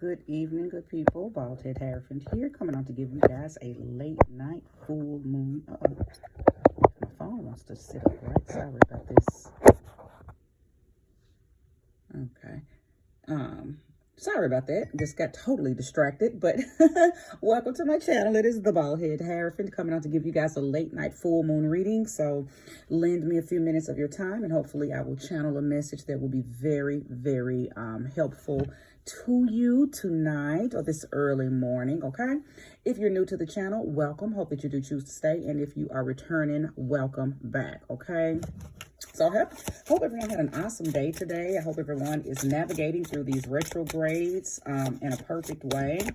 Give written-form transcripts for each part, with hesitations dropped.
Good evening, good people. Bald Head Hierophant here, coming on to give you guys a late night full moon. My phone wants to sit upright. Sorry about this. Okay. Sorry about that. Just got totally distracted, but welcome to my channel. It is the Bald Head Hierophant coming on to give you guys a late night full moon reading. So lend me a few minutes of your time and hopefully I will channel a message that will be very, very helpful to you tonight or this early morning. Okay, if you're new to the channel, welcome. Hope that you do choose to stay, and if you are returning, welcome back. Okay, so I hope everyone had an awesome day today. I hope everyone is navigating through these retrogrades in a perfect way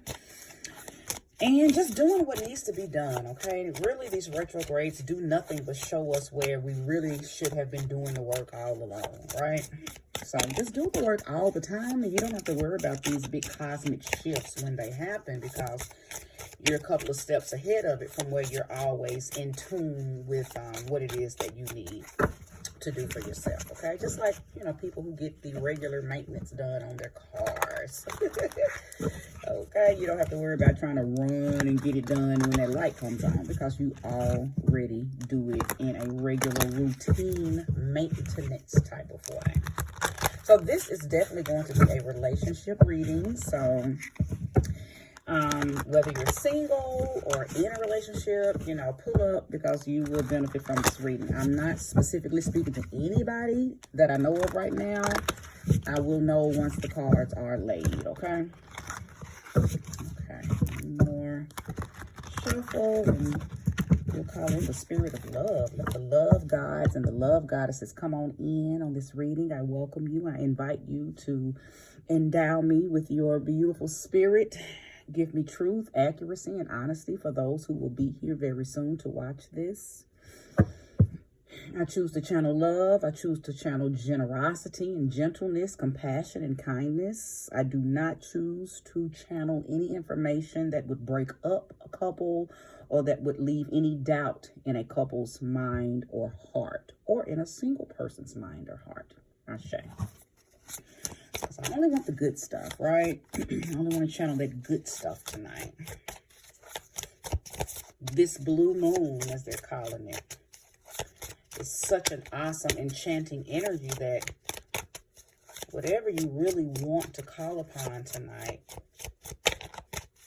and just doing what needs to be done. Okay, really, these retrogrades do nothing but show us where we really should have been doing the work all along, right? So just do the work all the time, and you don't have to worry about these big cosmic shifts when they happen, because you're a couple of steps ahead of it from where you're always in tune with what it is that you need to do for yourself. Okay, just like, you know, people who get the regular maintenance done on their cars. Okay, you don't have to worry about trying to run and get it done when that light comes on, because you already do it in a regular routine maintenance type of way. So this is definitely going to be a relationship reading. So whether you're single or in a relationship, you know, pull up, because you will benefit from this reading. I'm not specifically speaking to anybody that I know of right now. I will know once the cards are laid, okay? Okay, more shuffle, and we'll call in the spirit of love. Let the love gods and the love goddesses come on in on this reading. I welcome you. I invite you to endow me with your beautiful spirit. Give me truth, accuracy, and honesty for those who will be here very soon to watch this. I choose to channel love. I choose to channel generosity and gentleness, compassion, and kindness. I do not choose to channel any information that would break up a couple or that would leave any doubt in a couple's mind or heart, or in a single person's mind or heart. Ashe. So I only want the good stuff, right? I only want to channel that good stuff tonight. This blue moon, as they're calling it, is such an awesome, enchanting energy that whatever you really want to call upon tonight,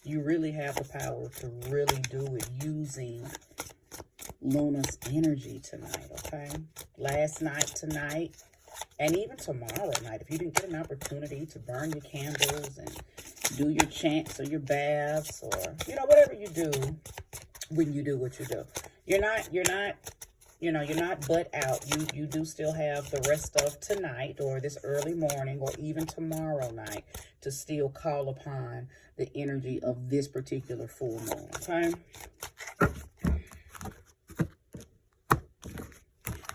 you really have the power to really do it using Luna's energy tonight, okay? Last night, tonight, and even tomorrow night, if you didn't get an opportunity to burn your candles and do your chants or your baths, or, you know, whatever you do when you do what you do, you're not butt out. You do still have the rest of tonight or this early morning or even tomorrow night to still call upon the energy of this particular full moon, okay?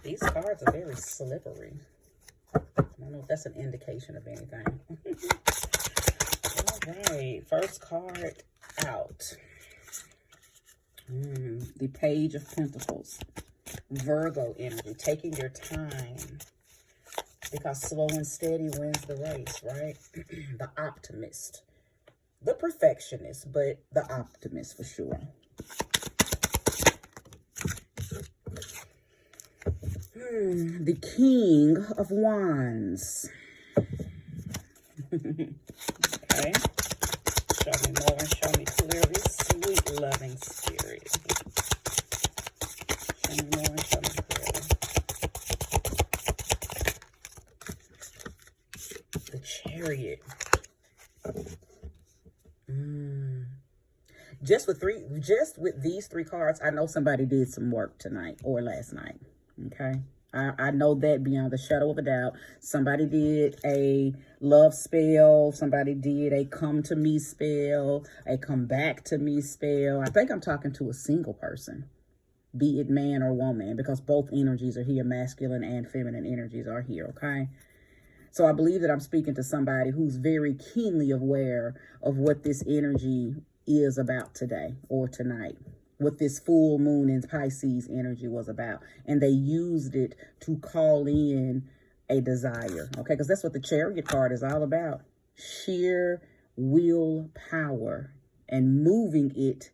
These cards are very slippery. I don't know if that's an indication of anything. All right, first card out. The Page of Pentacles. Virgo energy, taking your time, because slow and steady wins the race, right? The optimist, the perfectionist, but the optimist for sure. The King of Wands. Okay. Show me more, show me clearly, sweet loving spirit. Show me more, show me clearly. The Chariot. Just with these three cards, I know somebody did some work tonight or last night. Okay, I know that beyond the shadow of a doubt. Somebody did a love spell. Somebody did a come to me spell, a come back to me spell. I think I'm talking to a single person, be it man or woman, because both energies are here. Masculine and feminine energies are here, okay? So I believe that I'm speaking to somebody who's very keenly aware of what this energy is about today or tonight, what this full moon in Pisces energy was about. And they used it to call in a desire, okay? Because that's what the Chariot card is all about. Sheer willpower and moving it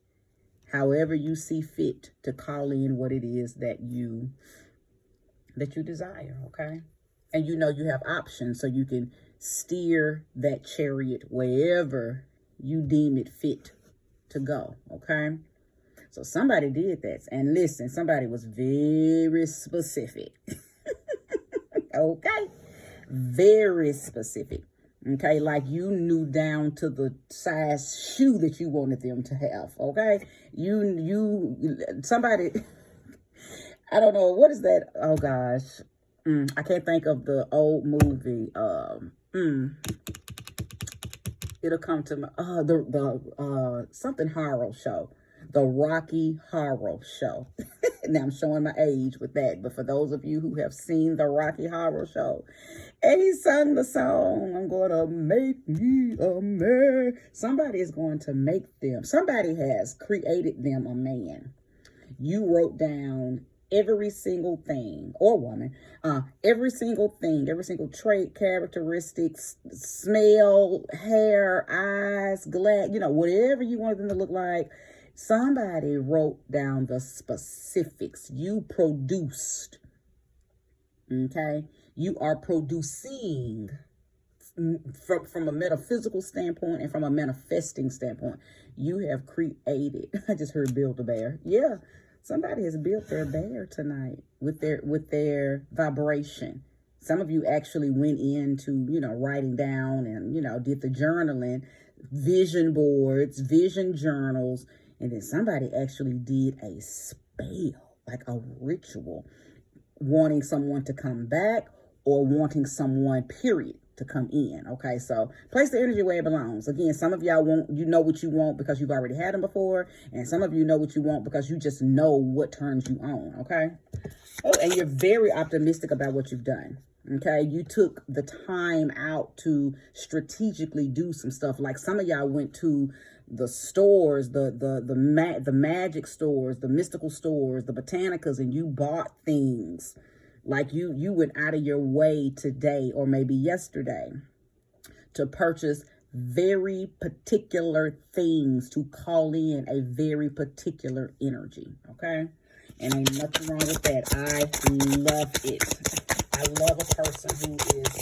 however you see fit to call in what it is that you desire, okay? And you know you have options, so you can steer that chariot wherever you deem it fit to go, okay? So somebody did that. And listen, somebody was very specific. Okay? Very specific. Okay? Like you knew down to the size shoe that you wanted them to have. Okay? Somebody, I don't know, what is that? Oh gosh. I can't think of the old movie. It'll come to my, the something horror show. The Rocky Horror Show. Now I'm showing my age with that, but for those of you who have seen the Rocky Horror Show, and he sung the song, I'm gonna make me a man. Somebody is going to make them. Somebody has created them a man. You wrote down every single thing, or woman, every single thing, every single trait, characteristics, smell, hair, eyes, glass, whatever you want them to look like. Somebody wrote down the specifics. You produced. Okay? You are producing from a metaphysical standpoint and from a manifesting standpoint. You have created. I just heard build a bear. Yeah. Somebody has built their bear tonight with their vibration. Some of you actually went into, writing down and, did the journaling, vision boards, vision journals. And then somebody actually did a spell, like a ritual, wanting someone to come back or wanting someone, period, to come in. Okay, so place the energy where it belongs. Again, some of y'all know what you want because you've already had them before. And some of you know what you want because you just know what turns you on. Okay. Oh, and you're very optimistic about what you've done. Okay, you took the time out to strategically do some stuff. Like some of y'all went to the stores, the magic stores, the mystical stores, the botanicas, and you bought things. Like you went out of your way today or maybe yesterday to purchase very particular things to call in a very particular energy. Okay, and ain't nothing wrong with that. I love it. I love a person who is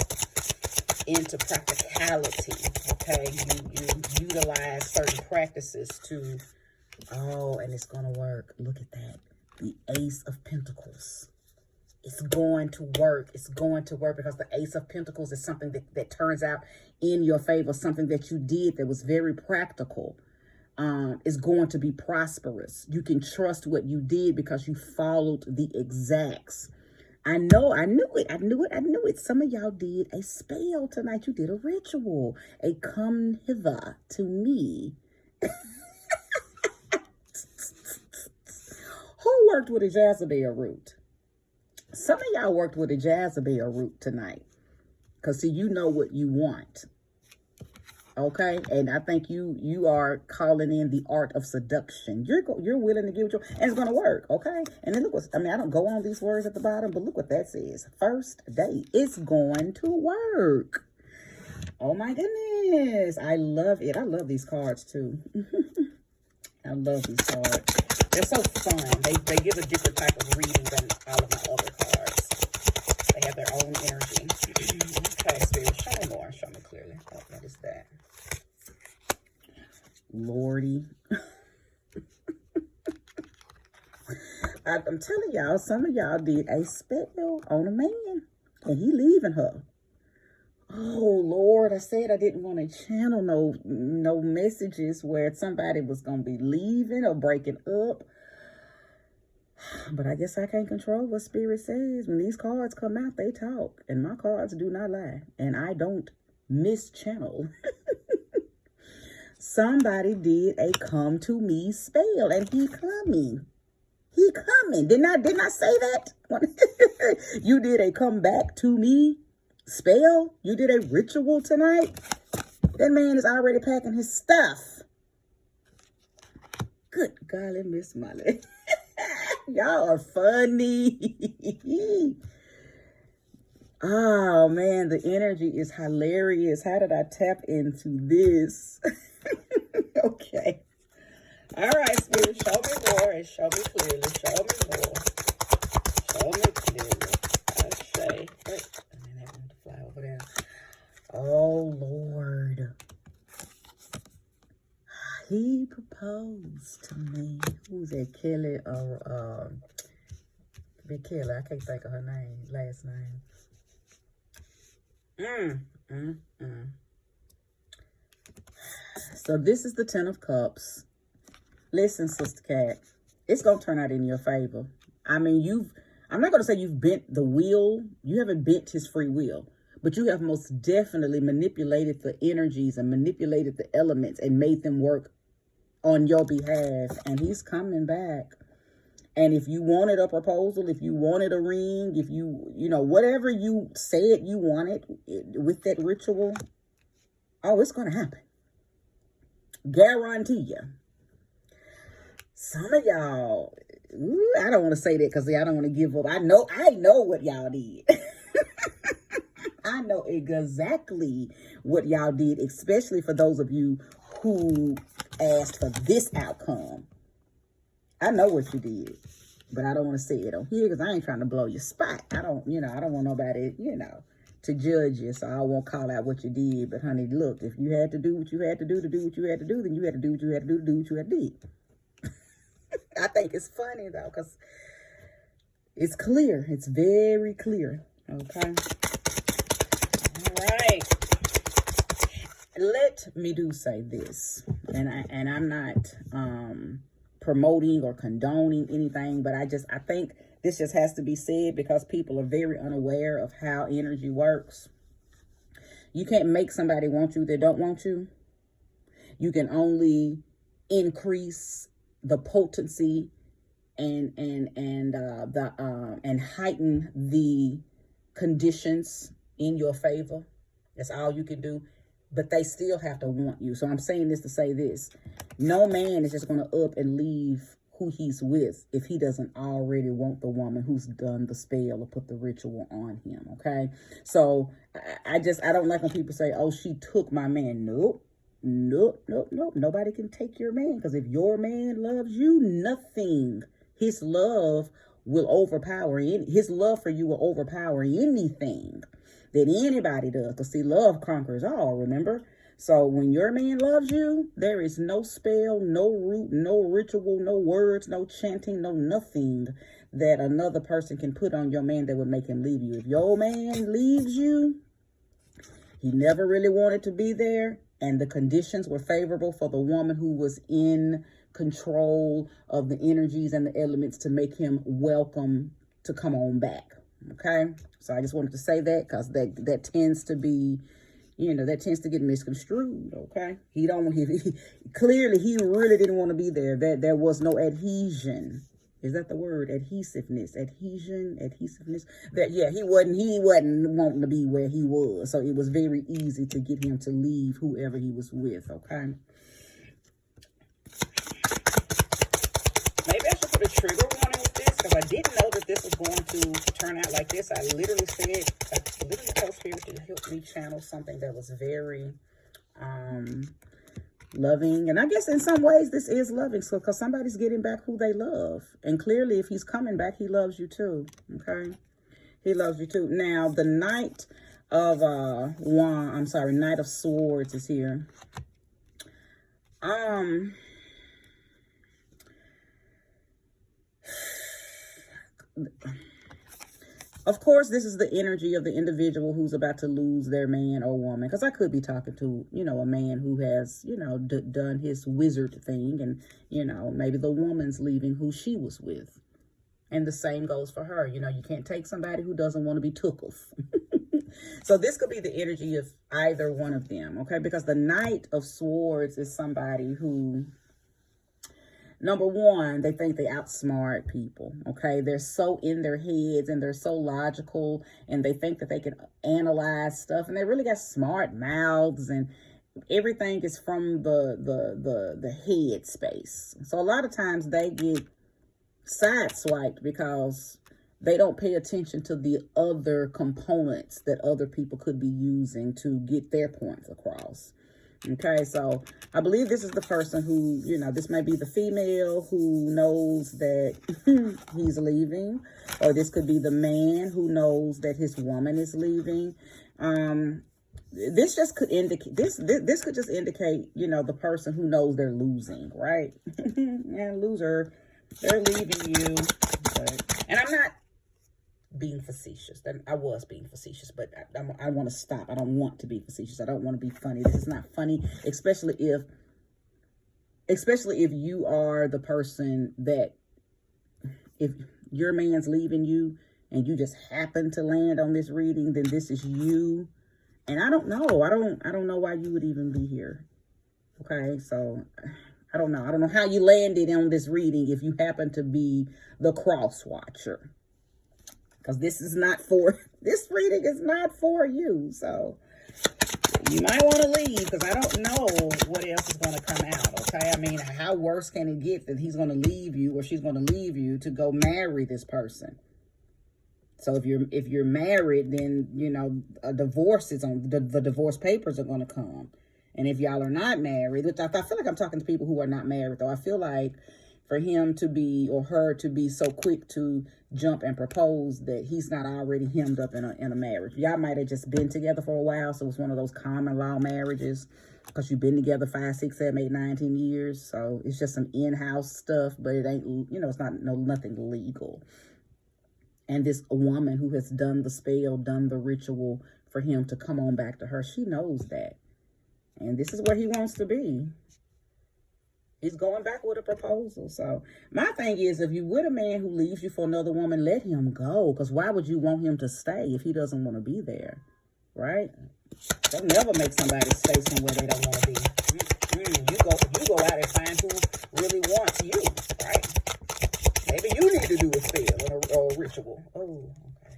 into practicality, okay? You utilize certain practices to, and it's going to work. Look at that. The Ace of Pentacles. It's going to work. It's going to work because the Ace of Pentacles is something that turns out in your favor, something that you did that was very practical. Is going to be prosperous. You can trust what you did because you followed the exacts. I knew it. Some of y'all did a spell tonight. You did a ritual, a come hither to me. Who worked with a Jezebel root? Some of y'all worked with a Jezebel root tonight. Because, see, you know what you want. Okay, and I think you are calling in the art of seduction. You're willing to give it and it's gonna work. Okay, and then look I don't go on these words at the bottom, but look what that says. First date. It's going to work. Oh my goodness, I love it. I love these cards too. I love these cards. They're so fun. They give a different type of reading than all of my other cards. They have their own energy. Okay, Spirit, show me more. Show me clearly. Oh, what is that? Lordy. I'm telling y'all, some of y'all did a spell on a man and he leaving her. Oh Lord, I said I didn't want to channel no messages where somebody was going to be leaving or breaking up. But I guess I can't control what Spirit says. When these cards come out, they talk. And my cards do not lie. And I don't mischannel. Somebody did a come to me spell. And he coming. He coming. Didn't I say that? You did a come back to me spell. You did a ritual tonight. That man is already packing his stuff. Good golly, Miss Molly. Y'all are funny. Oh man, the energy is hilarious. How did I tap into this? Okay. All right, Spirit, show me more and show me clearly. Show me more. Show me clearly. I say. Wait, and then I want to fly over there. Oh Lord. He proposed to me. Who's that? Kelly or Big Kelly? I can't think of her name, last name. So this is the Ten of Cups. Listen, Sister Cat, it's gonna turn out in your favor. I mean, I'm not gonna say you've bent the wheel. You haven't bent his free will, but you have most definitely manipulated the energies and manipulated the elements and made them work on your behalf. And he's coming back. And if you wanted a proposal, if you wanted a ring, if you know, whatever you said you wanted with that ritual, oh, it's going to happen. Guarantee you. Some of y'all, I don't want to say that because I don't want to give up. I know what y'all did. I know exactly what y'all did, especially for those of you who asked for this outcome. I know what you did, but I don't want to say it on here because I ain't trying to blow your spot. I don't want nobody, to judge you, so I won't call out what you did. But honey, look, if you had to do what you had to do to do what you had to do, then you had to do what you had to do to do what you had to do. I think it's funny though, because it's clear. It's very clear. Okay. All right. Let me say this, and I'm not promoting or condoning anything, but I think this just has to be said because people are very unaware of how energy works. You can't make somebody want you that don't want you. You can only increase the potency and heighten the conditions in your favor. That's all you can do. But they still have to want you. So I'm saying this to say this. No man is just going to up and leave who he's with if he doesn't already want the woman who's done the spell or put the ritual on him. Okay. So I don't like when people say, oh, she took my man. Nope. Nobody can take your man, because if your man loves you, nothing. His love will overpower his love for you will overpower anything that anybody does. Because see, love conquers all, remember? So when your man loves you, there is no spell, no root, no ritual, no words, no chanting, no nothing that another person can put on your man that would make him leave you. If your man leaves you, he never really wanted to be there, and the conditions were favorable for the woman who was in control of the energies and the elements to make him welcome to come on back. Okay, so I just wanted to say that because that tends to be, that tends to get misconstrued. Okay, clearly he really didn't want to be there. That there was no adhesion. Is that the word? Adhesiveness, adhesiveness. That he wasn't wanting to be where he was. So it was very easy to get him to leave whoever he was with. Okay. Maybe I should put a trigger warning with this because I didn't know that this was going to turn out like this. I literally told Spirit to help me channel something that was very loving. And I guess in some ways this is loving, so because somebody's getting back who they love. And clearly if he's coming back, he loves you too. Okay. He loves you too. Now the Knight of Knight of Swords is here. Of course, this is the energy of the individual who's about to lose their man or woman. Because I could be talking to, a man who has, done his wizard thing. And, maybe the woman's leaving who she was with. And the same goes for her. You can't take somebody who doesn't want to be took of. So this could be the energy of either one of them. Okay, because the Knight of Swords is somebody who, number one, they think they outsmart people, okay? They're so in their heads and they're so logical and they think that they can analyze stuff, and they really got smart mouths and everything is from the head space. So a lot of times they get sideswiped because they don't pay attention to the other components that other people could be using to get their points across. Okay, so I believe this is the person who, you know, this may be the female who knows that he's leaving, or this could be the man who knows that his woman is leaving. This just could indicate, this could just indicate, you know, the person who knows they're losing, right? Yeah, loser, they're leaving you. And I'm not being facetious. I was being facetious, but I want to stop. I don't want to be facetious. I don't want to be funny. This is not funny, especially if you are the person that, if your man's leaving you and you just happen to land on this reading, then this is you. And I don't know. I don't know why you would even be here. Okay, so I don't know. I don't know how you landed on this reading if you happen to be the cross watcher. Because this reading is not for you. So you might want to leave, because I don't know what else is going to come out. Okay, I mean, how worse can it get that he's going to leave you, or she's going to leave you to go marry this person? So if you're married, then, you know, a divorce is on, the divorce papers are going to come. And if y'all are not married, which I feel like I'm talking to people who are not married, though. I feel like for him to be, or her to be so quick to jump and propose, that he's not already hemmed up in a marriage. Y'all might have just been together for a while, so it's one of those common law marriages, because you've been together 5, 6, 7, 8, 9, 10 years. So it's just some in-house stuff, but it ain't, you know, it's not nothing legal. And this woman who has done the spell, done the ritual for him to come on back to her, she knows that. And this is where he wants to be. He's going back with a proposal. So my thing is, if you with a man who leaves you for another woman, let him go. Because why would you want him to stay if he doesn't want to be there? Right? They'll never make somebody stay somewhere they don't want to be. You go out and find who really wants you, right? Maybe you need to do a spell or a ritual. Oh, okay.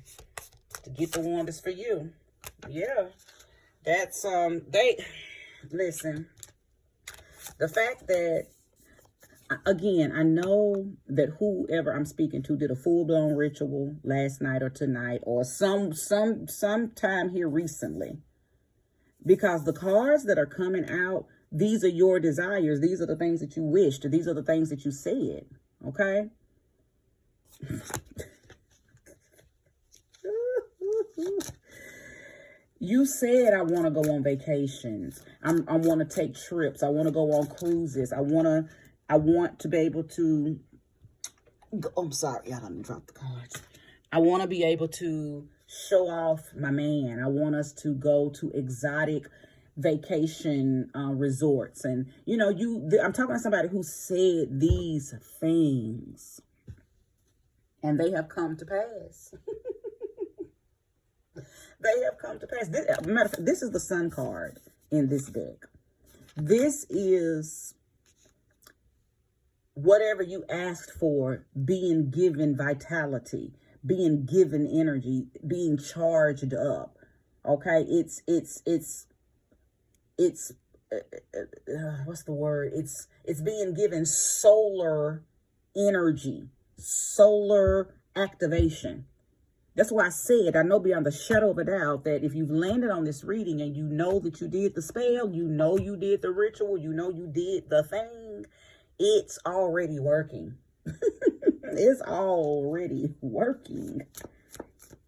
To get the one that's for you. Yeah. That's, listen. The fact that, again, I know that whoever I'm speaking to did a full-blown ritual last night or tonight or sometime here recently. Because the cards that are coming out, these are your desires. These are the things that you wished. These are the things that you said. Okay? You said, I want to go on vacations. I want to take trips. I want to go on cruises. I want to be able to go, I'm sorry, I done dropped the cards. I want to be able to show off my man. I want us to go to exotic vacation resorts. And, you know, I'm talking to somebody who said these things, and they have come to pass. They have come to pass. Matter of fact, this is the Sun card in this deck. This is whatever you asked for being given vitality, being given energy, being charged up. Okay, it's what's the word? It's being given solar energy, solar activation. That's why I said, I know beyond the shadow of a doubt that if you've landed on this reading and you know that you did the spell, you know you did the ritual, you know you did the thing, it's already working. It's already working.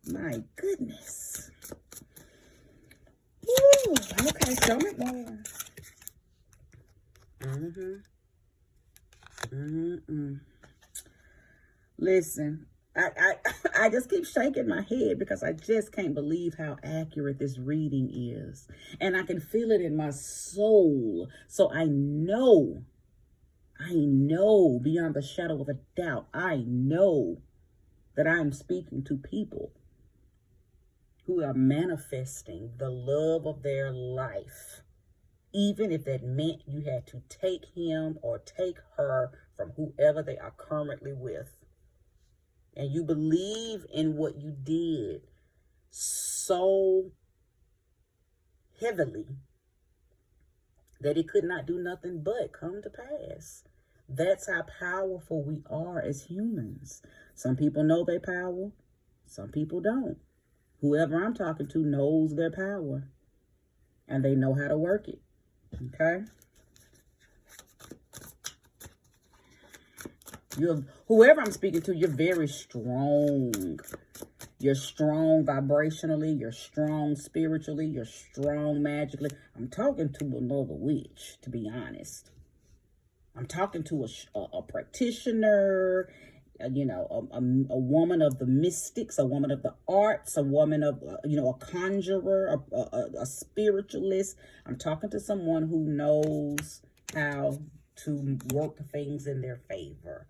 My goodness. Woo. Okay, show me more. Listen. I just keep shaking my head because I just can't believe how accurate this reading is. And I can feel it in my soul. So I know beyond the shadow of a doubt, I know that I'm speaking to people who are manifesting the love of their life. Even if that meant you had to take him or take her from whoever they are currently with. And you believe in what you did so heavily that it could not do nothing but come to pass. That's how powerful we are as humans. Some people know their power. Some people don't. Whoever I'm talking to knows their power. And they know how to work it. Okay? Whoever I'm speaking to, you're very strong. You're strong vibrationally. You're strong spiritually. You're strong magically. I'm talking to another witch, to be honest. I'm talking to a practitioner, you know, a woman of the mystics, a woman of the arts, a woman of, you know, a conjurer, a spiritualist. I'm talking to someone who knows how to work things in their favor.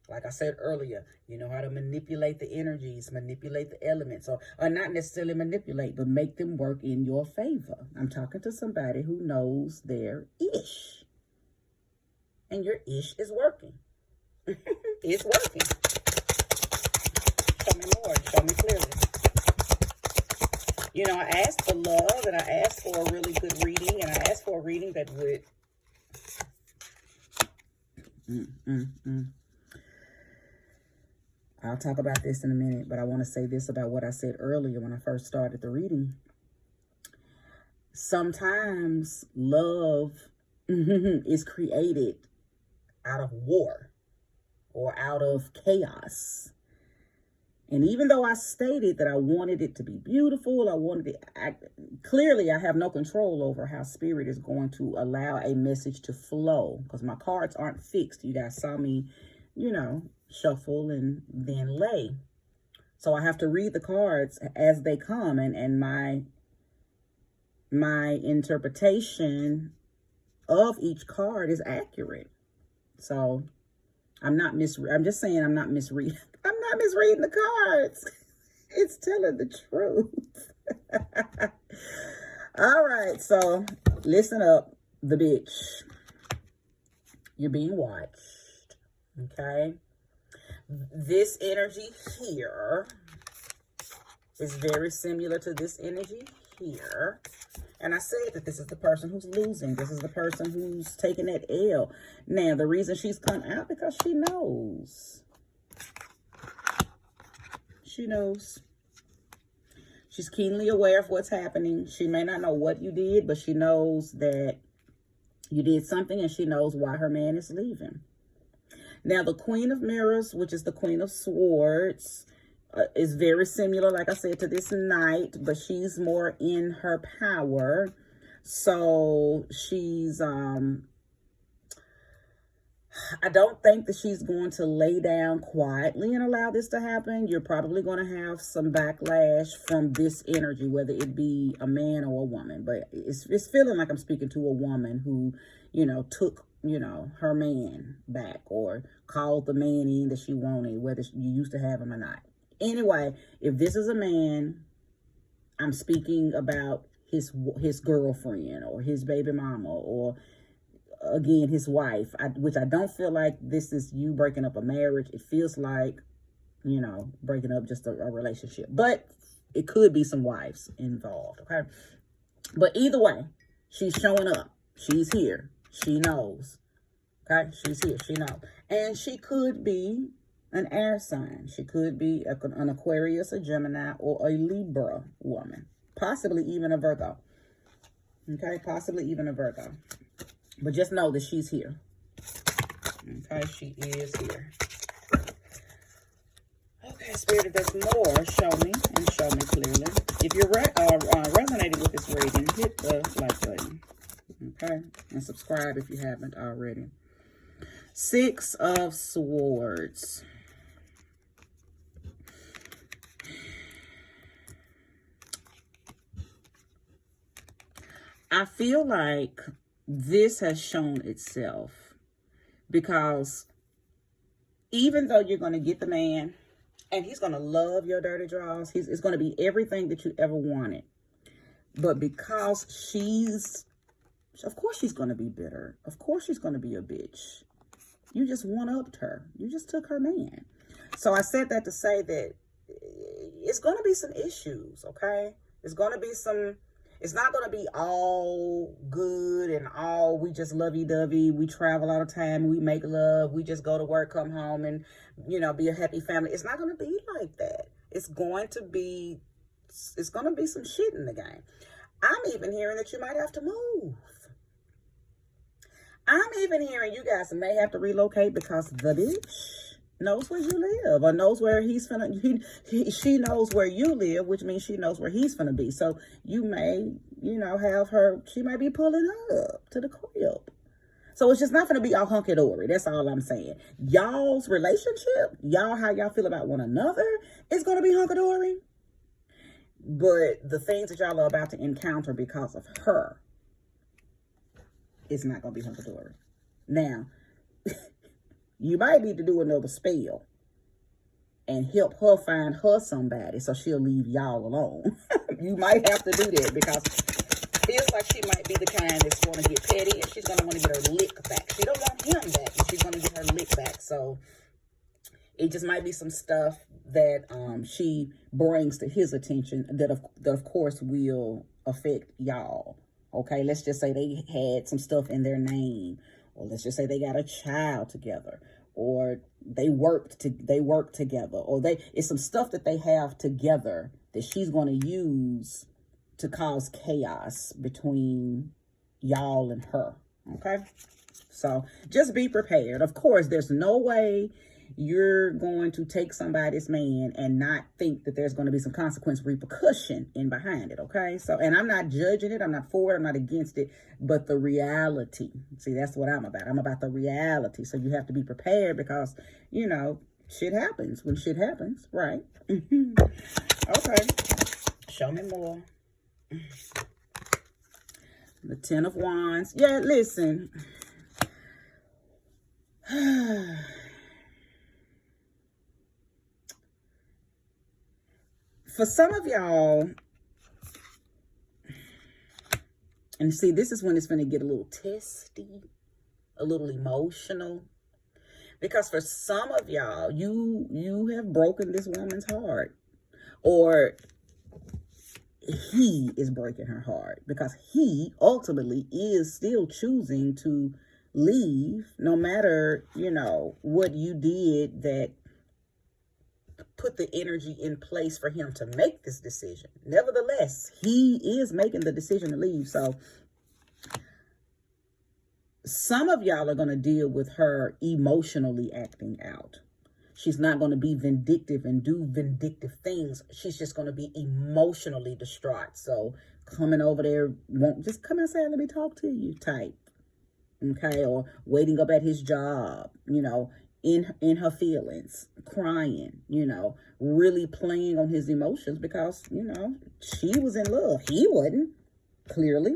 Like I said earlier, you know how to manipulate the energies, manipulate the elements, or not necessarily manipulate, but make them work in your favor. I'm talking to somebody who knows their ish. And your ish is working. It's working. Show me more. Show me clearly. You know, I asked for love, and I asked for a really good reading, and I asked for a reading that would... I'll talk about this in a minute, but I want to say this about what I said earlier when I first started the reading. Sometimes love is created out of war or out of chaos. And even though I stated that I wanted it to be beautiful, clearly I have no control over how spirit is going to allow a message to flow, because my cards aren't fixed. You guys saw me, you know, shuffle and then lay. So I have to read the cards as they come, and my interpretation of each card is accurate. So I'm just saying I'm not misreading. I'm not misreading the cards. It's telling the truth. All right, so listen up, the bitch. You're being watched, okay? This energy here is very similar to this energy here. And I said that this is the person who's losing. This is the person who's taking that L. Now, the reason she's come out, because she knows. She knows. She's keenly aware of what's happening. She may not know what you did, but she knows that you did something, and she knows why her man is leaving. Now, the Queen of Mirrors, which is the Queen of Swords, is very similar, like I said, to this Knight, but she's more in her power. So she's, I don't think that she's going to lay down quietly and allow this to happen. You're probably going to have some backlash from this energy, whether it be a man or a woman. But it's feeling like I'm speaking to a woman who, you know, took, you know, her man back, or called the man in that she wanted, whether you used to have him or not. Anyway, if this is a man, I'm speaking about his girlfriend or his baby mama, or again, his wife, which I don't feel like this is you breaking up a marriage. It feels like, you know, breaking up just a relationship. But it could be some wives involved, okay? But either way, she's showing up. She's here. She knows, okay? She's here. She knows. And she could be an air sign. She could be an Aquarius, a Gemini, or a Libra woman. Possibly even a Virgo. Okay? Possibly even a Virgo. But just know that she's here. Okay? She is here. Okay, Spirit, if there's more, show me and show me clearly. If you're resonating with this reading, hit the like button. Okay? And subscribe if you haven't already. Six of Swords. I feel like this has shown itself, because even though you're going to get the man and he's going to love your dirty draws, it's going to be everything that you ever wanted. But because of course she's going to be bitter. Of course she's going to be a bitch. You just one-upped her. You just took her man. So I said that to say that it's going to be some issues, okay? It's going to be some... It's not going to be all good and all we just lovey-dovey. We travel all the time. We make love. We just go to work, come home, and, you know, be a happy family. It's not going to be like that. It's going to be some shit in the game. I'm even hearing that you might have to move. I'm even hearing you guys may have to relocate because the bitch knows where you live, or knows where he's finna, she knows where you live, which means she knows where he's finna be. So you may, you know, have her, she might be pulling up to the crib. So it's just not gonna be all hunky-dory. That's all I'm saying. Y'all's relationship, y'all, how y'all feel about one another, is gonna be hunky-dory. But the things that y'all are about to encounter because of her, it's not gonna be hunky-dory. Now, you might need to do another spell and help her find her somebody so she'll leave y'all alone. You might have to do that because it feels like she might be the kind that's going to get petty and she's going to want to get her lick back. She don't want him back, and she's going to get her lick back. So it just might be some stuff that she brings to his attention that of course will affect y'all. Okay, let's just say they had some stuff in their name, or let's just say they got a child together, or they work together, or it's some stuff that they have together that she's going to use to cause chaos between y'all and her. Okay, so just be prepared. Of course, there's no way you're going to take somebody's man and not think that there's going to be some consequence, repercussion in behind it. Okay, so, and I'm not judging it, I'm not for it, I'm not against it, but the reality, see, that's what I'm about. I'm about the reality. So you have to be prepared because, you know, shit happens when shit happens, right? Okay, show me more. The 10 of Wands. Yeah, listen. For some of y'all, and see, this is when it's going to get a little testy, a little emotional. Because for some of y'all, you have broken this woman's heart. Or he is breaking her heart. Because he ultimately is still choosing to leave, no matter, you know, what you did that put the energy in place for him to make this decision. Nevertheless, he is making the decision to leave. So some of y'all are going to deal with her emotionally acting out. She's not going to be vindictive and do vindictive things. She's just going to be emotionally distraught. So coming over there, won't just come outside, let me talk to you type. Okay, or waiting up at his job, you know, in her feelings, crying, you know, really playing on his emotions because, you know, she was in love. He wasn't, clearly,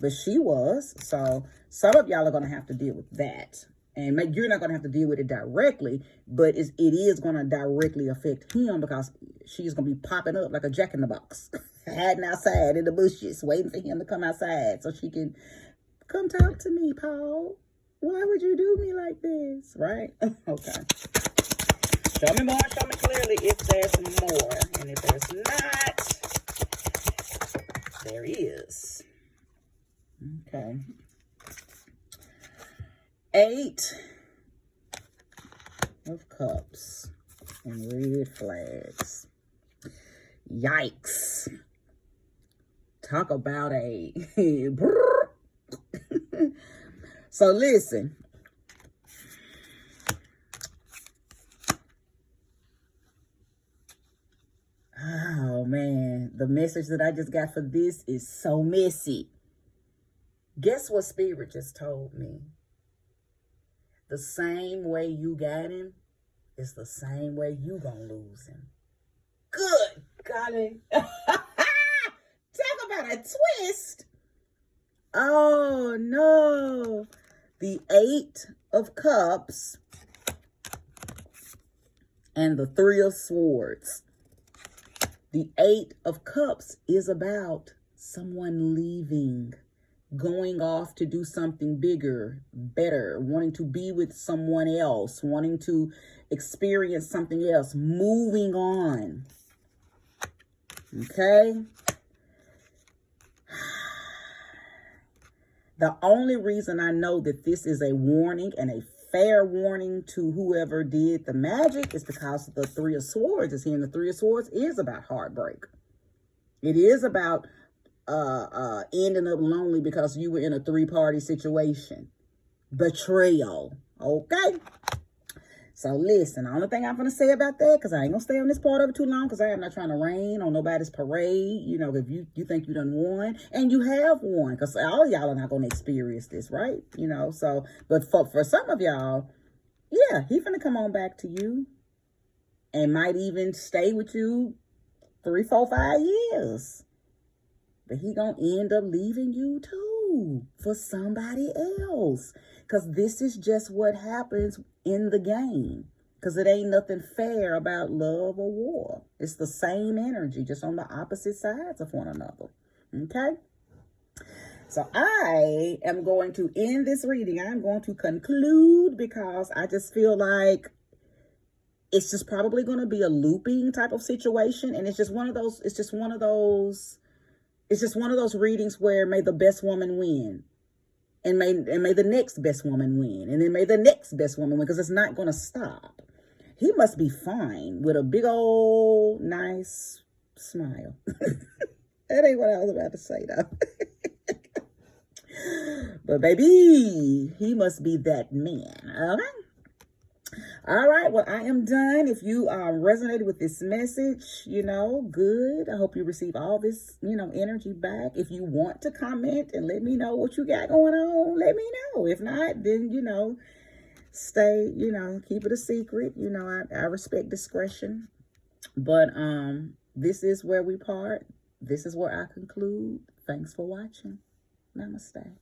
but she was. So some of y'all are going to have to deal with that. And maybe you're not going to have to deal with it directly, but it is going to directly affect him because she's going to be popping up like a jack-in-the-box, hiding outside in the bushes, waiting for him to come outside so she can come talk to me, Paul. Why would you do me like this? Right? Okay. Show me more. Show me clearly if there's more. And if there's not, there is. Okay. 8 of Cups and red flags. Yikes. Talk about a... So listen, oh man, the message that I just got for this is so messy. Guess what Spirit just told me? The same way you got him is the same way you gonna lose him. Good golly. Talk about a twist. Oh no. The 8 of Cups and the 3 of Swords. The 8 of Cups is about someone leaving, going off to do something bigger, better, wanting to be with someone else, wanting to experience something else, moving on. Okay? The only reason I know that this is a warning and a fair warning to whoever did the magic is because the Three of Swords is here, and the Three of Swords is about heartbreak. It is about ending up lonely because you were in a three-party situation. Betrayal. Okay? So listen, the only thing I'm going to say about that, because I ain't going to stay on this part of it too long, because I am not trying to rain on nobody's parade. You know, if you think you done won, and you have won, because all y'all are not going to experience this, right? You know, so, but for some of y'all, yeah, he finna come on back to you and might even stay with you 3, 4, 5 years. But he gonna end up leaving you too for somebody else. Because this is just what happens in the game. Because it ain't nothing fair about love or war. It's the same energy, just on the opposite sides of one another. Okay? So I am going to end this reading. I'm going to conclude because I just feel like it's just probably going to be a looping type of situation. And it's just one of those readings where may the best woman win. And may the next best woman win. And then may the next best woman win. Because it's not going to stop. He must be fine with a big old nice smile. That ain't what I was about to say though. But baby, he must be that man. Okay? All right, well, I am done. If you resonated with this message, you know, good. I hope you receive all this, you know, energy back. If you want to comment and let me know what you got going on, let me know. If not, then, you know, stay, you know, keep it a secret. You know, I respect discretion. But this is where we part. This is where I conclude. Thanks for watching. Namaste.